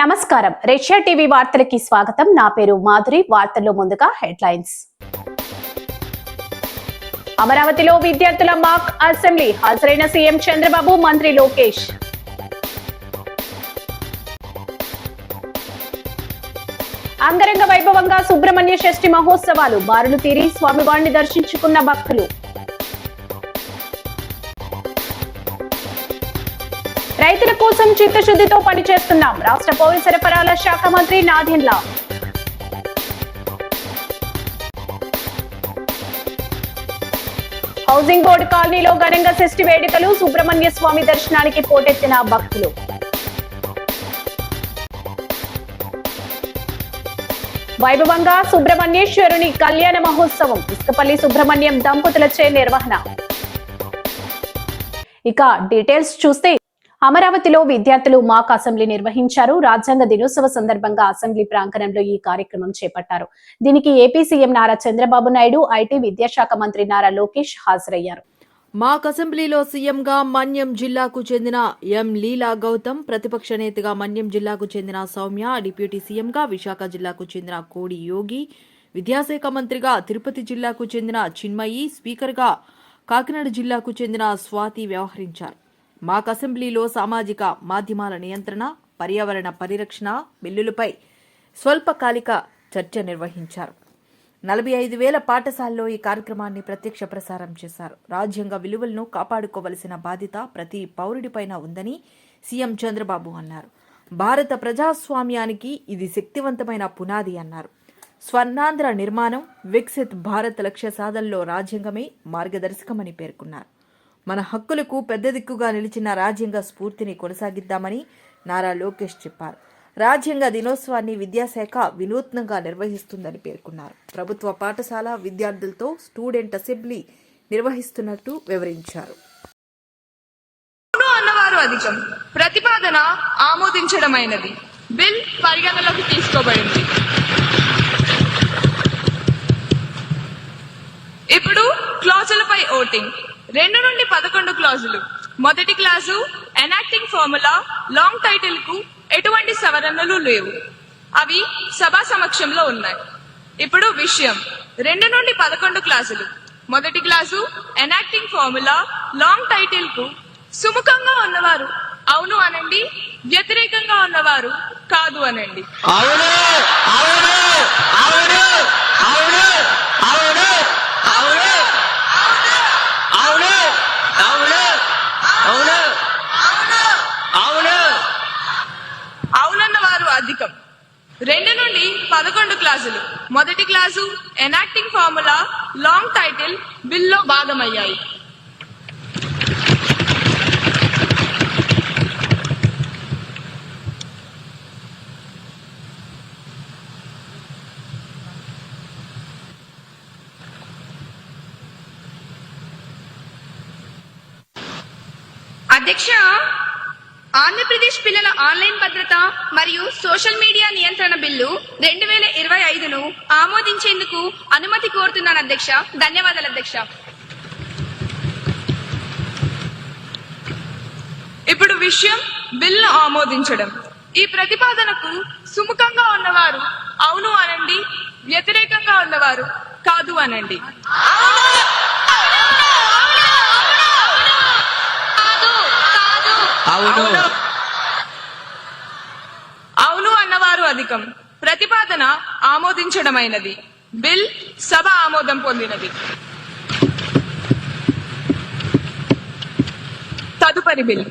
నమస్కారం. Russia TV వార్తలకి స్వాగతం. నా పేరు మాధురి. వార్తల్లో ముందుగా హెడ్లైన్స్. అమరావతిలో విద్యార్థుల మాక్ అసెంబ్లీ హాజరైన సీఎం చంద్రబాబు, మంత్రి లోకేష్. అంగరంగ వైభవంగా సుబ్రహ్మణ్య షష్ఠి మహోత్సవాలు బారులు తీరి స్వామివారిని దర్శించుకున్న భక్తులు. రైతుల కోసం చిత్తశుద్ధితో పనిచేస్తున్నాం. రాష్ట్ర పౌర సరఫరాల శాఖ మంత్రి నాదెండ్ల. హౌసింగ్ బోర్డు కాలనీలో ఘనంగా షష్ఠి వేడుకలు. సుబ్రహ్మణ్య స్వామి దర్శనానికి పోటెత్తిన భక్తులు. వైభవంగా సుబ్రహ్మణ్యేశ్వరుని కళ్యాణ మహోత్సవం ఇసుకపల్లి సుబ్రహ్మణ్యం దంపతులచే నిర్వహణ. ఇక డీటెయిల్స్ చూస్తే, అమరావతిలో విద్యార్థులు మాక్ అసెంబ్లీ నిర్వహించారు. రాజ్యాంగ దినోత్సవ సందర్భంగా అసెంబ్లీ ప్రాంగణంలో ఈ కార్యక్రమం చేపట్టారు. దీనికి AP CM Nara Chandrababu Naidu, IT విద్యాశాఖ మంత్రి నారా లోకేష్ హాజరయ్యారు. మాక్ అసెంబ్లీలో సీఎంగా మన్యం జిల్లాకు చెందిన ఎం లీలా గౌతమ్, ప్రతిపక్ష నేతగా మన్యం జిల్లాకు చెందిన సౌమ్య, డిప్యూటీ సీఎంగా విశాఖ జిల్లాకు చెందిన కోడి యోగి, విద్యాశాఖ మంత్రిగా తిరుపతి జిల్లాకు చెందిన చిన్మయి, స్పీకర్గా కాకినాడ జిల్లాకు చెందిన స్వాతి వ్యవహరించారు. మాక్ అసెంబ్లీలో సామాజిక మాధ్యమాల నియంత్రణ, పర్యావరణ పరిరక్షణ బిల్లులపై స్వల్పకాలిక చర్చ నిర్వహించారు. 45,000 పాఠశాలలో ఈ కార్యక్రమాన్ని ప్రత్యక్ష ప్రసారం చేశారు. రాజ్యాంగ విలువలను కాపాడుకోవలసిన బాధ్యత ప్రతి పౌరుడిపైన ఉందని సీఎం చంద్రబాబు అన్నారు. భారత ప్రజాస్వామ్యానికి ఇది శక్తివంతమైన పునాది అన్నారు. స్వర్ణాంధ్ర నిర్మాణం, వికసిత్ భారత్ లక్ష్య సాధనలో రాజ్యాంగమే మార్గదర్శకమని పేర్కొన్నారు. మన హక్కులకు పెద్ద దిక్కుగా నిలిచిన రాజ్యాంగ స్ఫూర్తిని కొనసాగిద్దామని నారా లోకేష్ చెప్పారు. రాజ్యాంగ దినోత్సవాన్ని విద్యాశాఖ వినూత్నంగా నిర్వహిస్తుందని పేర్కొన్నారు. ప్రభుత్వ పాఠశాల విద్యార్థులతో స్టూడెంట్ అసెంబ్లీ నిర్వహిస్తున్నట్టు వివరించారు. అన్నవారు అధికం, ప్రతిపాదన ఆమోదించడమైనది. బిల్ పరిగణలోకి తీసుకోబడింది. ఇప్పుడు క్లాజులపై ఓటింగ్. 2 నుండి 11 క్లాజులు. మొదటి clause enacting formula long title కు ఎటువంటి సవరణలు లేవు. అవి సభా సమక్షంలో ఉన్నాయి. ఇప్పుడు విషయం. 2 నుండి 11 క్లాసులు. మొదటి class enacting formula long title కు సుముఖంగా ఉన్నవారు అవును అనండి, వ్యతిరేకంగా ఉన్నవారు కాదు అనండి. అవునన్న వారు అధికం. 2 నుండి 11 క్లాసులు. మొదటి class enacting formula long title బిల్లో భాగమయ్యాయి. అధ్యక్ష, ఆంధ్రప్రదేశ్ పిల్లల ఆన్లైన్ భద్రత మరియు సోషల్ మీడియా నియంత్రణ బిల్లు 2025ను ఆమోదించేందుకు అనుమతి కోరుతున్నాను అధ్యక్ష. ధన్యవాదాలు అధ్యక్ష. ఇప్పుడు విషయం బిల్లు ఆమోదించడం. ఈ ప్రతిపాదనకు సుముఖంగా ఉన్నవారు అవును అనండి, వ్యతిరేకంగా ఉన్నవారు కాదు అనండి. అవును అన్నవారు అధికం. ప్రతిపాదన ఆమోదించడమైనది. బిల్ సభ ఆమోదం పొందినది. తదుపరి బిల్.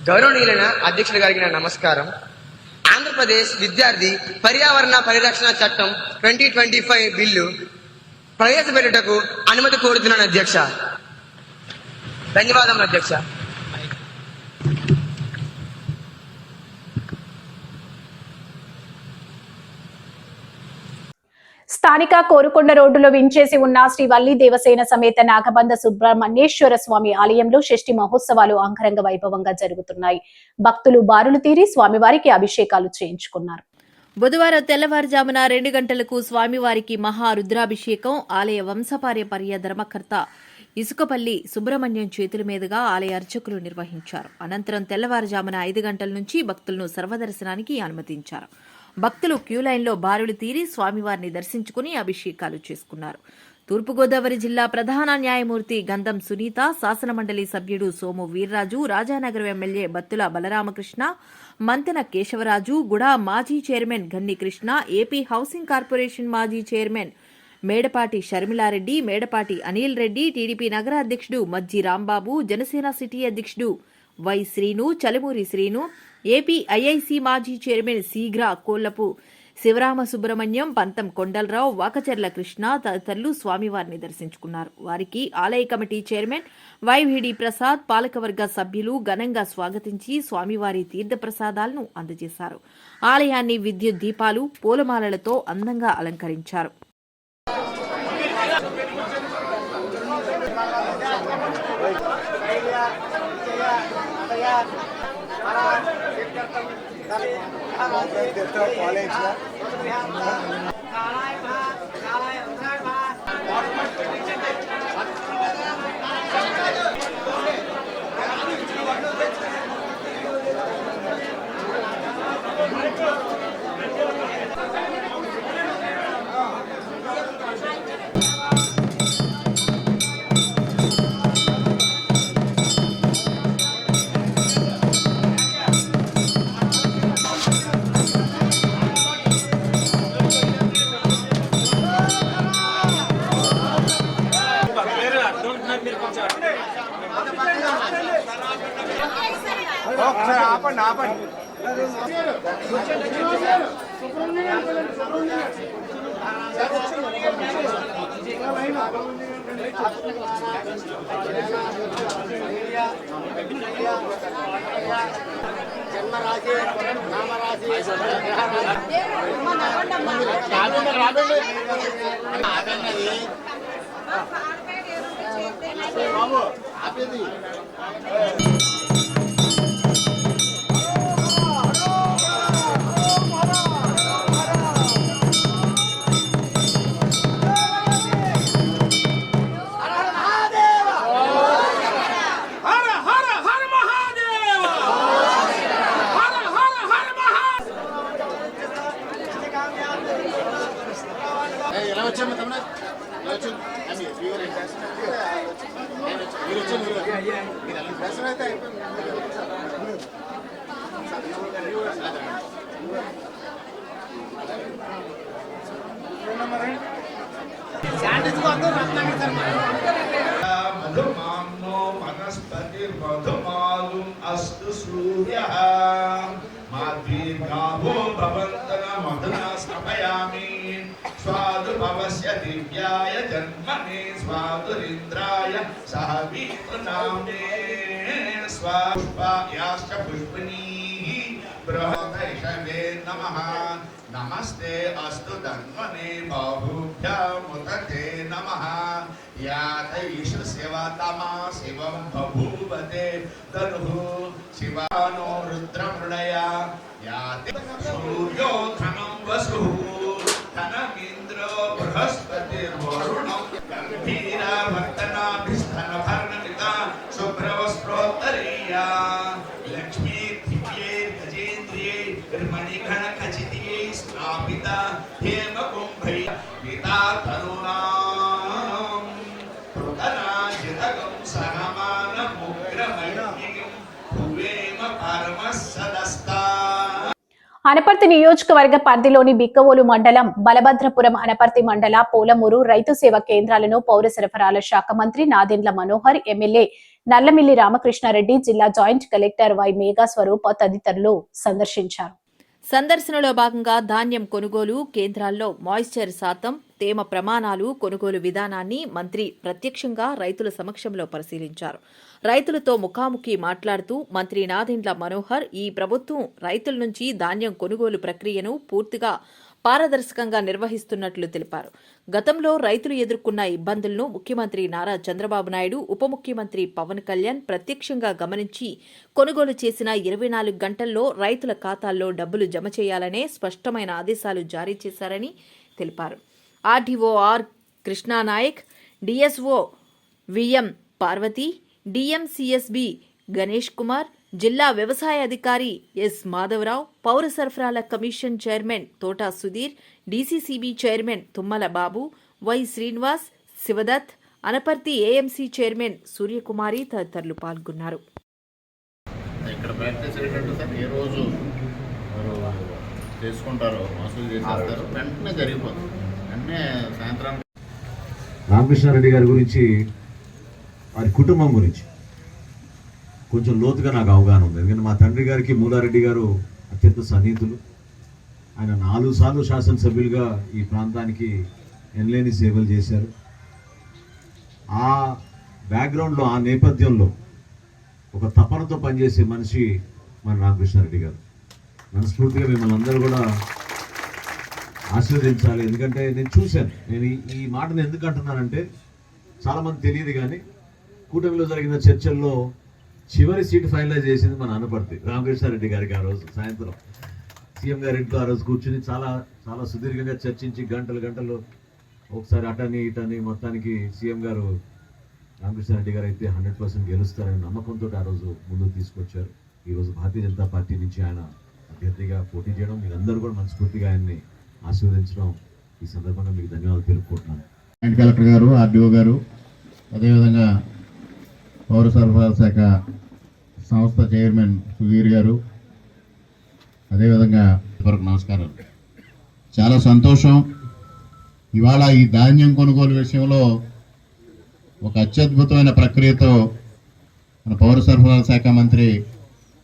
గౌరవనీయులైన అధ్యక్షుల గారికి నా నమస్కారం. ఆంధ్రప్రదేశ్ విద్యార్థి పర్యావరణ పరిరక్షణ చట్టం 2025 బిల్లు ప్రవేశపెట్టుటకు అనుమతి కోరుతున్నాను అధ్యక్ష. ధన్యవాదములు అధ్యక్ష. స్థానిక కోరుకొండ రోడ్డులో వించేసి ఉన్న శ్రీ వల్లి దేవసేన సమేత నాగబంధ సుబ్రహ్మణ్యేశ్వర స్వామి ఆలయంలో షష్ఠి మహోత్సవాలు అంగరంగ వైభవంగా జరుగుతున్నాయి. భక్తులు బారులు తీరి స్వామివారికి అభిషేకాలు చేయించుకున్నారు. బుధవారం తెల్లవారుజామున 2 గంటలకు స్వామివారికి మహా రుద్రాభిషేకం ఆలయ వంశపార్యపర్య ధర్మకర్త ఇసుకపల్లి సుబ్రహ్మణ్యం చేతుల మీదుగా ఆలయ అర్చకులు నిర్వహించారు. అనంతరం తెల్లవారుజామున 5 గంటల నుంచి భక్తులను సర్వదర్శనానికి అనుమతించారు. భక్తులు క్యూలైన్లో బారులు తీరి స్వామివారిని దర్శించుకుని అభిషేకాలు చేసుకున్నారు. తూర్పుగోదావరి జిల్లా ప్రధాన న్యాయమూర్తి గంధం సునీత, శాసనమండలి సభ్యుడు సోము వీర్రాజు, రాజానగరం ఎమ్మెల్యే బత్తుల బలరామకృష్ణ, మంతెన కేశవరాజు, గుడా మాజీ chairman Ganni Krishna, AP housing corporation మాజీ చైర్మన్ మేడపాటి షర్మిలారెడ్డి, మేడపాటి అనిల్ రెడ్డి, టీడీపీ నగర అధ్యక్షుడు మజ్జి రాంబాబు, జనసేన సిటీ అధ్యక్షుడు Y Srinu, Chalamuri Srinu, AP IIC మాజీ చైర్మన్ శీఘ్ర కోల్లపు శివరామ సుబ్రహ్మణ్యం, పంతం కొండలరావు, వాకచర్ల కృష్ణ తదితరులు స్వామివారిని దర్శించుకున్నారు. వారికి ఆలయ కమిటీ చైర్మన్ వైవిడి ప్రసాద్, పాలకవర్గ సభ్యులు ఘనంగా స్వాగతించి స్వామివారి తీర్థప్రసాదాలను అందజేశారు. ఆలయాన్ని విద్యుత్ దీపాలు, పూలమాలలతో అందంగా అలంకరించారు. మధుమాంనో వనస్పతి మధుమాలు అస్తు సూర్యః మాద్వీర్గావో భవంతన మధునా స్థాపయామి స్వాదు భవస్య దివ్యాయ జన్మనే స్వాదురింద్రాయ సహ వీతనామే స్వాపుష్పాయాశ్చ పుష్పిణీ బృహదైషవే నమః నమస్తే అస్తు ధన్వనే బాహుభ్యాముతే నమః యాతైష శివతమా శివం బభూవతే తనుః శివానో రుద్రమృణయ యాతి సూర్యో ధనం వసుః ధనమింద్రో బృహస్పతిర్వరుణం గంభీరవర్తనాభిస్తనభర్ణమిత శుభ్రవస్త్రోత్తరీయా లక్ష్మీ దివ్యే గజేంద్రియే మణిగణ ఖచితియే స్థాపిత హేమ కుంభై పితా తరుణాం పృతనాజితగం సహమాన ముగ్రమైర్యం భువేమ పరమస్సదస్తా. అనపర్తి నియోజకవర్గ పరిధిలోని బిక్కవోలు మండలం, బలభద్రపురం, అనపర్తి మండల పోలమూరు రైతు సేవా కేంద్రాలను పౌర సరఫరాల శాఖ మంత్రి నాదెండ్ల మనోహర్, ఎమ్మెల్యే నల్లమిల్లి రామకృష్ణారెడ్డి, జిల్లా joint collector Y Megha Swaroop తదితరులు సందర్శించారు. సందర్శనలో భాగంగా ధాన్యం కొనుగోలు కేంద్రాల్లో మాయిశ్చర్ శాతం, తేమ ప్రమాణాలు, కొనుగోలు విధానాన్ని మంత్రి ప్రత్యక్షంగా రైతుల సమక్షంలో పరిశీలించారు. రైతులతో ముఖాముఖి మాట్లాడుతూ మంత్రి నాదెండ్ల మనోహర్, ఈ ప్రభుత్వం రైతుల నుంచి ధాన్యం కొనుగోలు ప్రక్రియను పూర్తిగా పారదర్శకంగా నిర్వహిస్తున్నట్లు తెలిపారు. గతంలో రైతులు ఎదుర్కొన్న ఇబ్బందులను ముఖ్యమంత్రి నారా చంద్రబాబు నాయుడు, ఉప ముఖ్యమంత్రి పవన్ కళ్యాణ్ ప్రత్యక్షంగా గమనించి కొనుగోలు చేసిన 24 గంటల్లో రైతుల ఖాతాల్లో డబ్బులు జమ చేయాలనే స్పష్టమైన ఆదేశాలు జారీ చేశారని తెలిపారు. RDO R Krishna Nayak, DSO VM Parvathi, DMCSB Ganesh Kumar, జిల్లా వ్యవసాయ అధికారి ఎస్ మాధవరావు, పౌర సరఫరాల commission chairman Thota Sudheer, DCCB chairman Tummala Babu, Y Srinivas, Sivadatt, Anaparthi AMC chairman Suryakumari తదితరులు పాల్గొన్నారు. ఇక్కడ ప్రాక్టీస్ ఏంటంటే సార్ ఏ రోజు వారు చేసుకుంటారో వసూలు చేసేస్తారు, వెంటనే జరిగిపోతుంది. వెంటనే సాయంత్రానికి రామకృష్ణారెడ్డి గారి గురించి, వారి కుటుంబం గురించి కొంచెం లోతుగా నాకు అవగాహన ఉంది. ఎందుకంటే మా తండ్రి గారికి మూలారెడ్డి గారు అత్యంత సన్నిహితులు. ఆయన 4 సార్లు శాసనసభ్యులుగా ఈ ప్రాంతానికి ఎనలేని సేవలు చేశారు. ఆ బ్యాక్గ్రౌండ్లో, ఆ నేపథ్యంలో ఒక తపనతో పనిచేసే మనిషి మన రామకృష్ణారెడ్డి గారు. మనస్ఫూర్తిగా మిమ్మల్ని అందరూ కూడా ఆశీర్వదించాలి. ఎందుకంటే నేను చూశాను. నేను ఈ మాటను ఎందుకు అంటున్నానంటే చాలామంది తెలియదు, కానీ కూటమిలో జరిగిన చర్చల్లో చివరి సీట్ ఫైనలైజ్ చేసింది మన అనపర్తి రామకృష్ణారెడ్డి గారికి. ఆ రోజు సాయంత్రం సీఎం గారి ఇంట్లో ఆ రోజు కూర్చుని చాలా చాలా సుదీర్ఘంగా చర్చించి గంటలు ఒకసారి అటని ఇటని మొత్తానికి సీఎం గారు రామకృష్ణారెడ్డి గారు అయితే 100% గెలుస్తారనే నమ్మకంతో ఆ రోజు ముందుకు తీసుకొచ్చారు. ఈరోజు భారతీయ జనతా పార్టీ నుంచి ఆయన అభ్యర్థిగా పోటీ చేయడం, మీరందరూ కూడా మనస్ఫూర్తిగా ఆయన్ని ఆశీర్వదించడం ఈ సందర్భంగా మీకు ధన్యవాదాలు తెలుపుకుంటున్నాను. జాయింట్ కలెక్టర్ గారు, ఆర్డీఓ గారు, అదేవిధంగా పౌర సరఫరాల శాఖ సంస్థ చైర్మన్ సుధీర్ గారు, అదేవిధంగా వరకు నమస్కారాలు. చాలా సంతోషం. ఇవాళ ఈ ధాన్యం కొనుగోలు విషయంలో ఒక అత్యద్భుతమైన ప్రక్రియతో మన పౌర సరఫరాల శాఖ మంత్రి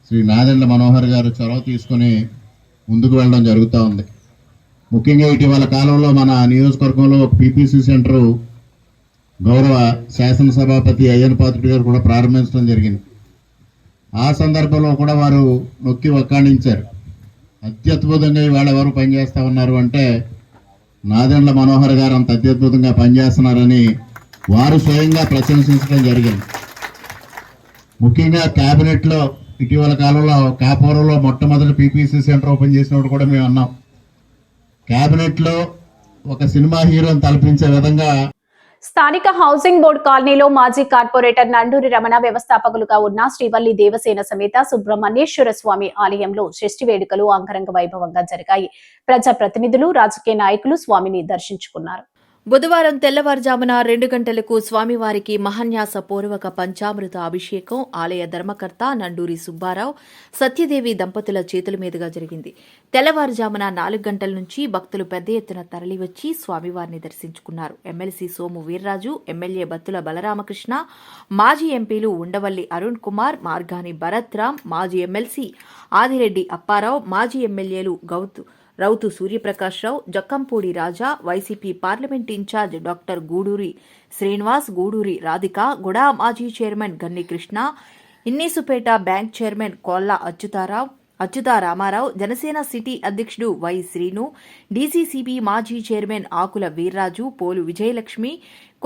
శ్రీ నాదెండ్ల మనోహర్ గారు చొరవ తీసుకొని ముందుకు వెళ్ళడం జరుగుతూ ఉంది. ముఖ్యంగా ఇటీవల కాలంలో మన నియోజకవర్గంలో పీపీసీ సెంటరు గౌరవ శాసనసభాపతి అయ్యన్ పాత్రుడు గారు కూడా ప్రారంభించడం జరిగింది. ఆ సందర్భంలో కూడా వారు నొక్కి వక్కాణించారు. అత్యద్భుతంగా ఇవాళ ఎవరు పనిచేస్తూ ఉన్నారు అంటే నాదెండ్ల మనోహర్ గారు అంత అత్యద్భుతంగా పనిచేస్తున్నారని వారు స్వయంగా ప్రశంసించడం జరిగింది. ముఖ్యంగా క్యాబినెట్లో ఇటీవల కాలంలో కాపురంలో మొట్టమొదటి పీపీసీ సెంటర్ ఓపెన్ చేసినప్పుడు కూడా మేము అన్నాం, క్యాబినెట్లో ఒక సినిమా హీరోని తలపించే విధంగా. స్థానిక హౌసింగ్ బోర్డు కాలనీలో మాజీ కార్పొరేటర్ నండూరి రమణ వ్యవస్థాపకులుగా ఉన్న శ్రీవల్లి దేవసేన సమేత సుబ్రహ్మణ్యేశ్వర స్వామి ఆలయంలో షష్ఠి వేడుకలు అంగరంగ వైభవంగా జరిగాయి. ప్రజాప్రతినిధులు, రాజకీయ నాయకులు స్వామిని దర్శించుకున్నారు. బుధవారం తెల్లవారుజామున 2 గంటలకు స్వామివారికి మహాన్యాస పూర్వక పంచామృత అభిషేకం ఆలయ ధర్మకర్త నండూరి సుబ్బారావు, సత్యదేవి దంపతుల చేతుల మీదుగా జరిగింది. తెల్లవారుజామున 4 గంటల నుంచి భక్తులు పెద్ద ఎత్తున తరలివచ్చి స్వామివారిని దర్శించుకున్నారు. ఎమ్మెల్సీ సోము వీర్రాజు, ఎమ్మెల్యే బత్తుల బలరామకృష్ణ, మాజీ ఎంపీలు ఉండవల్లి అరుణ్ కుమార్, మార్గాని భరత్ రామ్, మాజీ ఎమ్మెల్సీ ఆదిరెడ్డి అప్పారావు, మాజీ ఎమ్మెల్యేలు Routhu Suryaprakash Rao, Jakkampudi Raja, YCP parliament in-charge doctor Gooduri Srinivas, Gooduri Radhika, GUDA మాజీ chairman Ganni Krishna, Inneespeta bank chairman Kolla Achyutharamarao, Janasena city అధ్యక్షుడు వై శ్రీను, డీసీసీబీ మాజీ చైర్మన్ ఆకుల వీర్రాజు, పోలు విజయలక్ష్మి,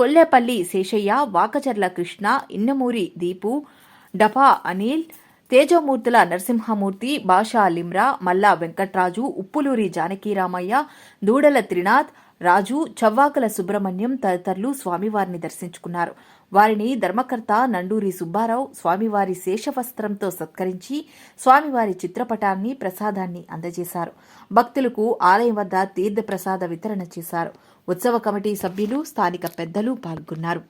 కొల్లేపల్లి శేషయ్య, వాకచర్ల కృష్ణ, ఇన్నమూరి దీపు, డపా అనిల్, తేజమూర్తుల నరసింహమూర్తి, బాషా లిమ్రా, మల్లా వెంకట్రాజు, ఉప్పులూరి జానకీరామయ్య, దూడల త్రినాథ్, రాజు, చవ్వాకల సుబ్రహ్మణ్యం తదితరులు స్వామివారిని దర్శించుకున్నారు. వారిని ధర్మకర్త నండూరి సుబ్బారావు స్వామివారి శేషవస్త్రంతో సత్కరించి స్వామివారి చిత్రపటాన్ని, ప్రసాదాన్ని అందజేశారు. భక్తులకు ఆలయం వద్ద తీర్థ ప్రసాద వితరణ చేశారు. ఉత్సవ కమిటీ సభ్యులు, స్థానిక పెద్దలు పాల్గొన్నారు.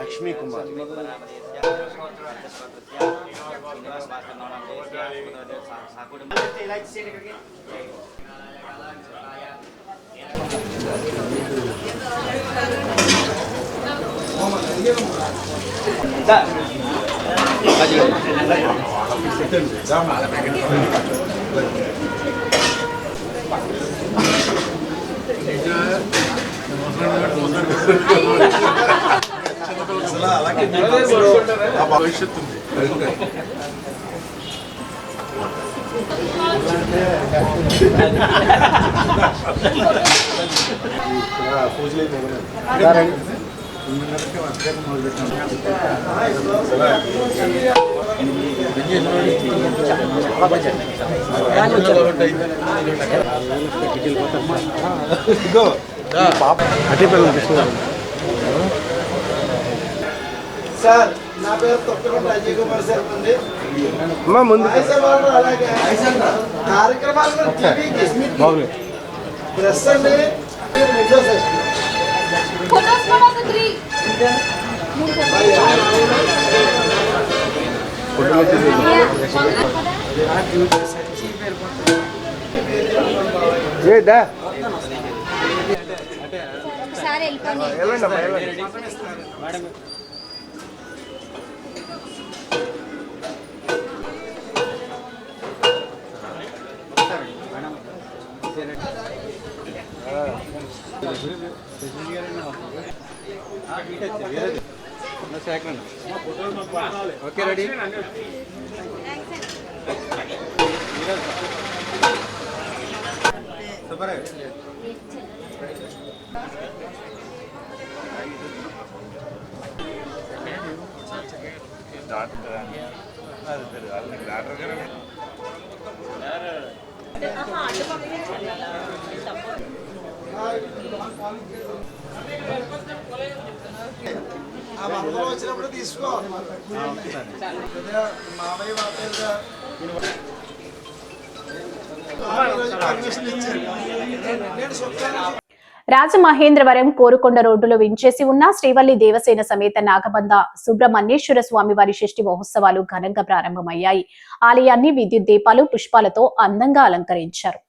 లక్ష్మీ కుమార్ భవిష్యత్తు సార్ నా పేరు తొక్కకొండ అజయ్ కుమార్ సార్ అండి. అలాగే కార్యక్రమాలు డ్రెస్ అండి ఓకే రెడీ సూపర్ ఆ వరదలు వచ్చినప్పుడు తీసుకో. మామయ్య పర్మిషన్ ఇచ్చారు. నేను సొంతంగా రాజమహేంద్రవరం కోరుకొండ రోడ్డులో వించేసి ఉన్న శ్రీవల్లి దేవసేన సమేత నాగబంధ సుబ్రహ్మణ్యేశ్వర స్వామి వారి షష్ఠి మహోత్సవాలు ఘనంగా ప్రారంభమయ్యాయి. ఆలయాన్ని విద్యుత్ దీపాలు పుష్పాలతో అందంగా అలంకరించారు.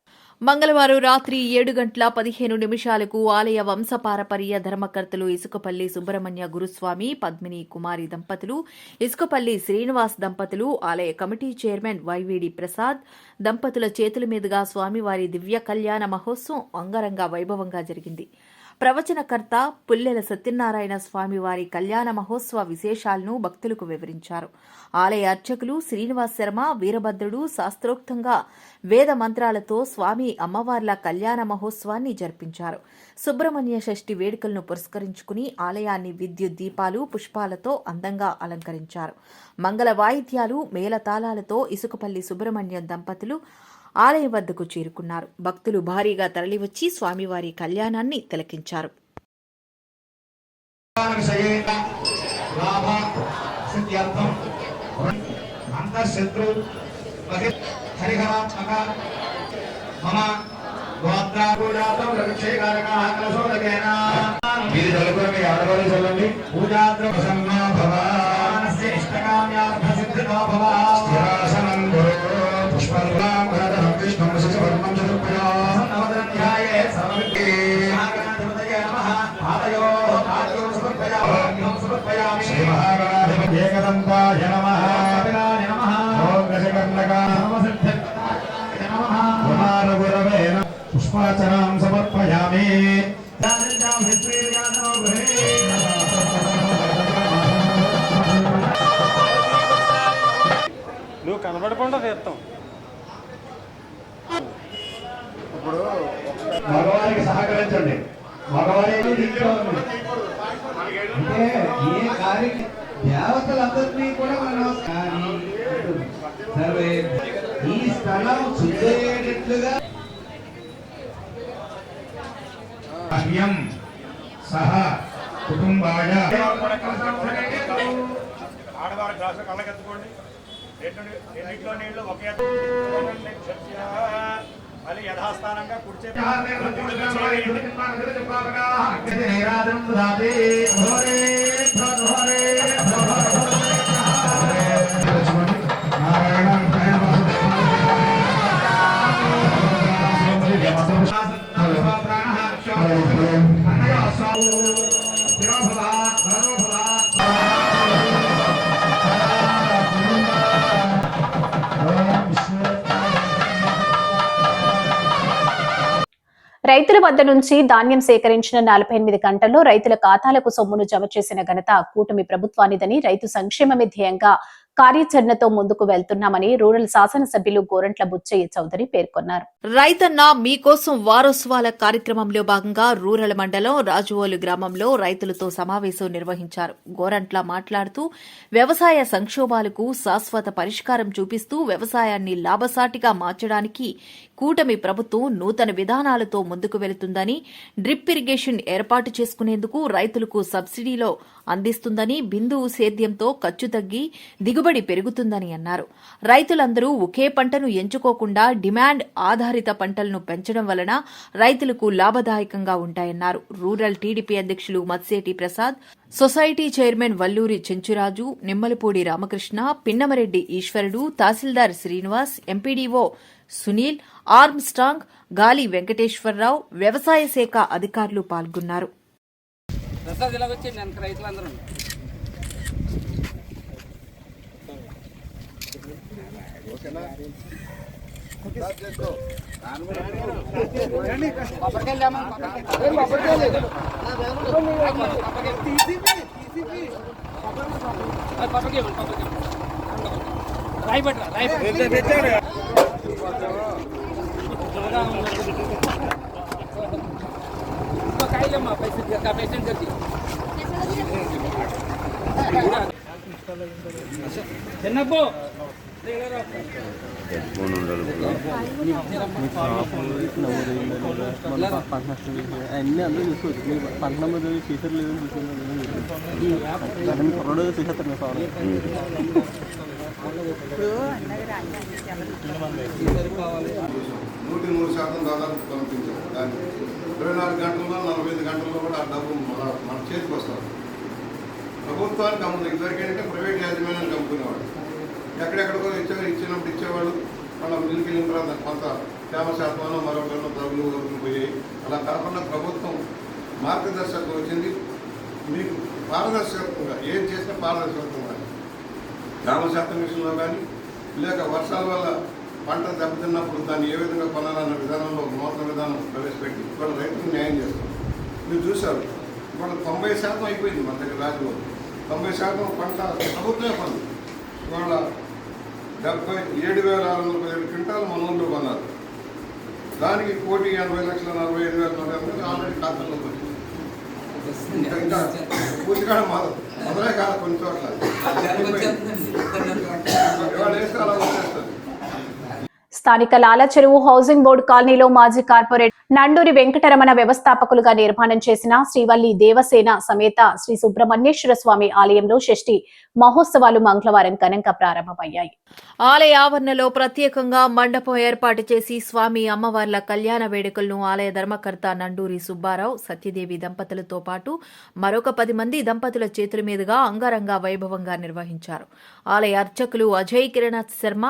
మంగళవారం రాత్రి 7:15 ఆలయ వంశపారపర్య ధర్మకర్తలు ఇసుకపల్లి సుబ్రహ్మణ్య గురుస్వామి పద్మిని కుమారి దంపతులు, ఇసుకపల్లి శ్రీనివాస్ దంపతులు, ఆలయ కమిటీ చైర్మన్ వైవిడి ప్రసాద్ దంపతుల చేతుల మీదుగా స్వామివారి దివ్య కళ్యాణ మహోత్సవం అంగరంగ వైభవంగా జరిగింది. ప్రవచనకర్త పుల్లెల సత్యనారాయణ స్వామివారి కళ్యాణ మహోత్సవ విశేషాలను భక్తులకు వివరించారు. ఆలయ అర్చకులు శ్రీనివాస్ శర్మ, వీరభద్రుడు శాస్త్రోక్తంగా వేద మంత్రాలతో స్వామి అమ్మవార్ల కళ్యాణ మహోత్సవాన్ని జరిపించారు. సుబ్రహ్మణ్య షష్ఠి వేడుకలను పురస్కరించుకుని ఆలయాన్ని విద్యుత్ దీపాలు పుష్పాలతో అందంగా అలంకరించారు. మంగళ వాయిద్యాలు మేళతాళాలతో ఇసుకపల్లి సుబ్రహ్మణ్యం దంపతులు ఆలయం వద్దకు చేరుకున్నారు. భక్తులు భారీగా తరలివచ్చి స్వామివారి కళ్యాణాన్ని తిలకించారు. ఏకదంతాయ నమః ఓం దశకర్ణకాయ నమః కుమారగురవే పుష్పాచనాం సమర్పయామి. నువ్వు కనబడకుండా తీర్థం. ఇప్పుడు మగవారికి సహకరించండి. మగవారికి అంటే ఏ కార్యక్రమం దేవతలందరినీ కూడా మనం సర్వే ఈ స్థలం శుద్ధయ్యేటట్లుగా సహ కుటుంబాయ ఆడవారి గ్లాసు కళ్ళకెత్తుకోండి. రెండింటిలో నీళ్లు ఒకే మళ్ళీ యథాస్థానంగా కుడిచే రైతుల వద్ద నుంచి ధాన్యం సేకరించిన 48 గంటల్లో రైతుల ఖాతాలకు సొమ్మును జమ చేసిన ఘనత కూటమి ప్రభుత్వానిదని, రైతు సంక్షేమమే ధ్యేయంగా కార్యాచరణతో ముందుకు వెళ్తున్నామని రూరల్ శాసనసభ్యులు గోరంట్ల బుచ్చయ్య చౌదరి పేర్కొన్నారు. రైతన్న మీకోసం వారోత్సవాల కార్యక్రమంలో భాగంగా రూరల్ మండలం రాజువోలు గ్రామంలో రైతులతో సమావేశం నిర్వహించారు. గోరంట్ల మాట్లాడుతూ వ్యవసాయ సంక్షోభాలకు శాశ్వత పరిష్కారం చూపిస్తూ వ్యవసాయాన్ని లాభసాటిగా మార్చడానికి కూటమి ప్రభుత్వం నూతన విధానాలతో ముందుకు వెళుతుందని, డ్రిప్ ఇరిగేషన్ ఏర్పాటు చేసుకునేందుకు రైతులకు సబ్సిడీలో అందిస్తుందని, బిందువు సేద్యంతో ఖర్చు తగ్గి దిగుబడి పెరుగుతుందని అన్నారు. రైతులందరూ ఒకే పంటను ఎంచుకోకుండా డిమాండ్ ఆధారిత పంటలను పెంచడం వలన రైతులకు లాభదాయకంగా ఉంటాయన్నారు. రూరల్ టీడీపీ అధ్యక్షులు మత్సేటి ప్రసాద్, సొసైటీ చైర్మన్ వల్లూరి చెంచురాజు, నిమ్మలపూడి రామకృష్ణ, పిన్నమరెడ్డి ఈశ్వరుడు, తహసీల్దార్ శ్రీనివాస్, ఎంపీడీఓ సునీల్, ఆర్మ్స్ట్రాంగ్, గాలి వెంకటేశ్వరరావు, వ్యవసాయ శాఖ అధికారులు పాల్గొన్నారు. అన్నీ అందరూ చూసుకోవచ్చు. మీరు పంట నెంబర్ టీచర్ లేదని చూసుకున్నారు. చూసేస్తారు మీ ఫోన్. 103% దాదాపు పంపించారు. దాన్ని 24 గంటల్లో 45 గంటల్లో కూడా ఆ డబ్బు మన చేతికి వస్తారు. ప్రభుత్వానికి అమ్ముతుంది. ఇదివరకేంటంటే ప్రైవేట్ యాజమాన్యానికి అమ్ముకునేవాడు. ఎక్కడెక్కడికో ఇచ్చినప్పుడు ఇచ్చేవాళ్ళు. వాళ్ళ మిల్లుకి వెళ్ళిన తర్వాత కొంత తేమ శాతంలో మరొకరిలో తగులు వరకు పోయి అలా కాకుండా ప్రభుత్వం మార్గదర్శకత్వం వచ్చింది. మీకు పారదర్శకంగా ఏం చేసినా పారదర్శకంగా తేమ శాతం విషయంలో కానీ లేక వర్షాల వల్ల పంట దెబ్బతిన్నప్పుడు దాన్ని ఏ విధంగా కొనాలన్న విధానంలో నూతన విధానం ప్రవేశపెట్టి ఇవాళ రైతులకు న్యాయం చేస్తాం. మీరు చూశారు ఇవాళ 90% అయిపోయింది మన దగ్గర రాజులో. 90% పంట ప్రభుత్వమే పండు. ఇవాళ 77,617 క్వింటాలు మన ఊళ్ళో కొన్నారు. దానికి 1,80,45,000 ఆల్రెడీ ఖాతాలోకి వచ్చింది. ఇంకా పూర్తిగా మొదలే కాదు కొన్ని చోట్ల ఇవాళ వేస్తే అలా వచ్చేస్తుంది. స్థానిక లాల చెరువు హౌసింగ్ బోర్డు కాలనీలో మాజీ కార్పొరేటర్ నండూరి వెంకటరమణ వ్యవస్థాపకులుగా నిర్మాణం చేసిన శ్రీవల్లి దేవసేన సమేత శ్రీ సుబ్రహ్మణ్యేశ్వర స్వామి ఆలయంలో షష్ఠి మహోత్సవాలు మంగళవారం ఘనంగా ప్రారంభమయ్యాయి. ఆలయ ఆవరణలో ప్రత్యేకంగా మండపం ఏర్పాటు చేసి స్వామి అమ్మవార్ల కళ్యాణ వేడుకలను ఆలయ ధర్మకర్త నండూరి సుబ్బారావు, సత్యదేవి దంపతులతో పాటు మరొక 10 మంది దంపతుల చేతుల మీదుగా అంగరంగ వైభవంగా నిర్వహించారు. ఆలయ అర్చకులు అజయ్ కిరణ్ శర్మ,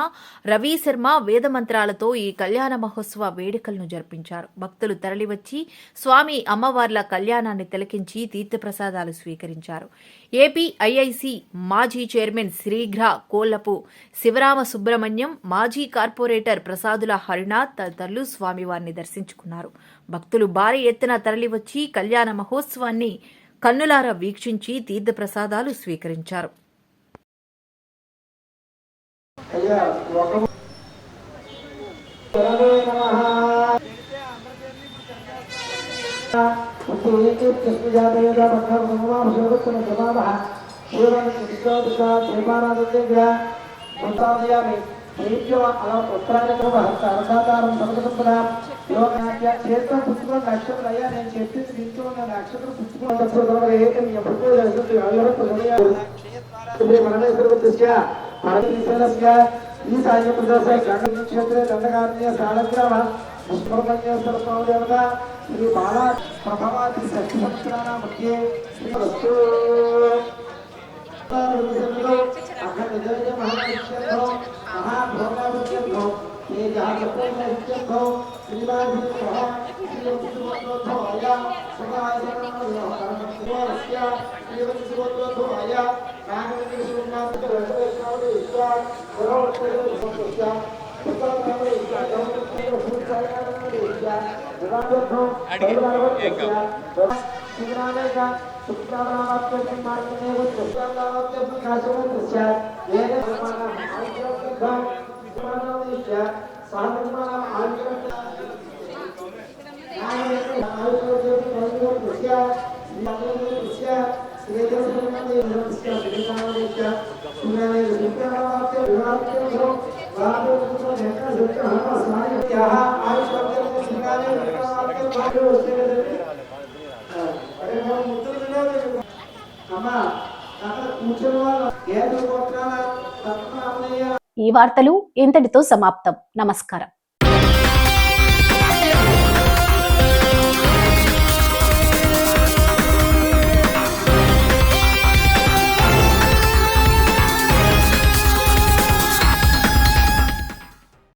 రవి శర్మ వేదమంత్రాలతో ఈ కళ్యాణ మహోత్సవ వేడుకలను జరిపించారు. భక్తులు తరలివచ్చి స్వామి అమ్మవార్ల కళ్యాణాన్ని తిలకించి తీర్థప్రసాదాలు స్వీకరించారు. ఏపీ ఐఐసి మాజీ చైర్మన్ శ్రీఘ్ర కోల్లపు శివరామ సుబ్రహ్మణ్యం, మాజీ కార్పొరేటర్ ప్రసాదుల హరినాథ్ తదితరులు స్వామివారిని దర్శించుకున్నారు. భక్తులు భారీ ఎత్తున తరలివచ్చి కళ్యాణ మహోత్సవాన్ని కన్నులారా వీక్షించి తీర్థప్రసాదాలు స్వీకరించారు. అలా ఉత్తరానికి సరసాధారం సరసంపదా యోగాధ్య క్షేత్రం పుచ్చుకున్న నక్షత్రం అయ్యా నేను చెప్పింది వింటూ ఉన్న నక్షత్రం పుచ్చుకున్న ఈ సాయం ప్రదేశ క్షేత్రే దండకారణ్య సాలగ్రామ దేవత శ్రీ బాలా ప్రభావాది శక్తి సంవత్సరాల మధ్య ఈ వార్తలు ఇంతటితో సమాప్తం. నమస్కారం.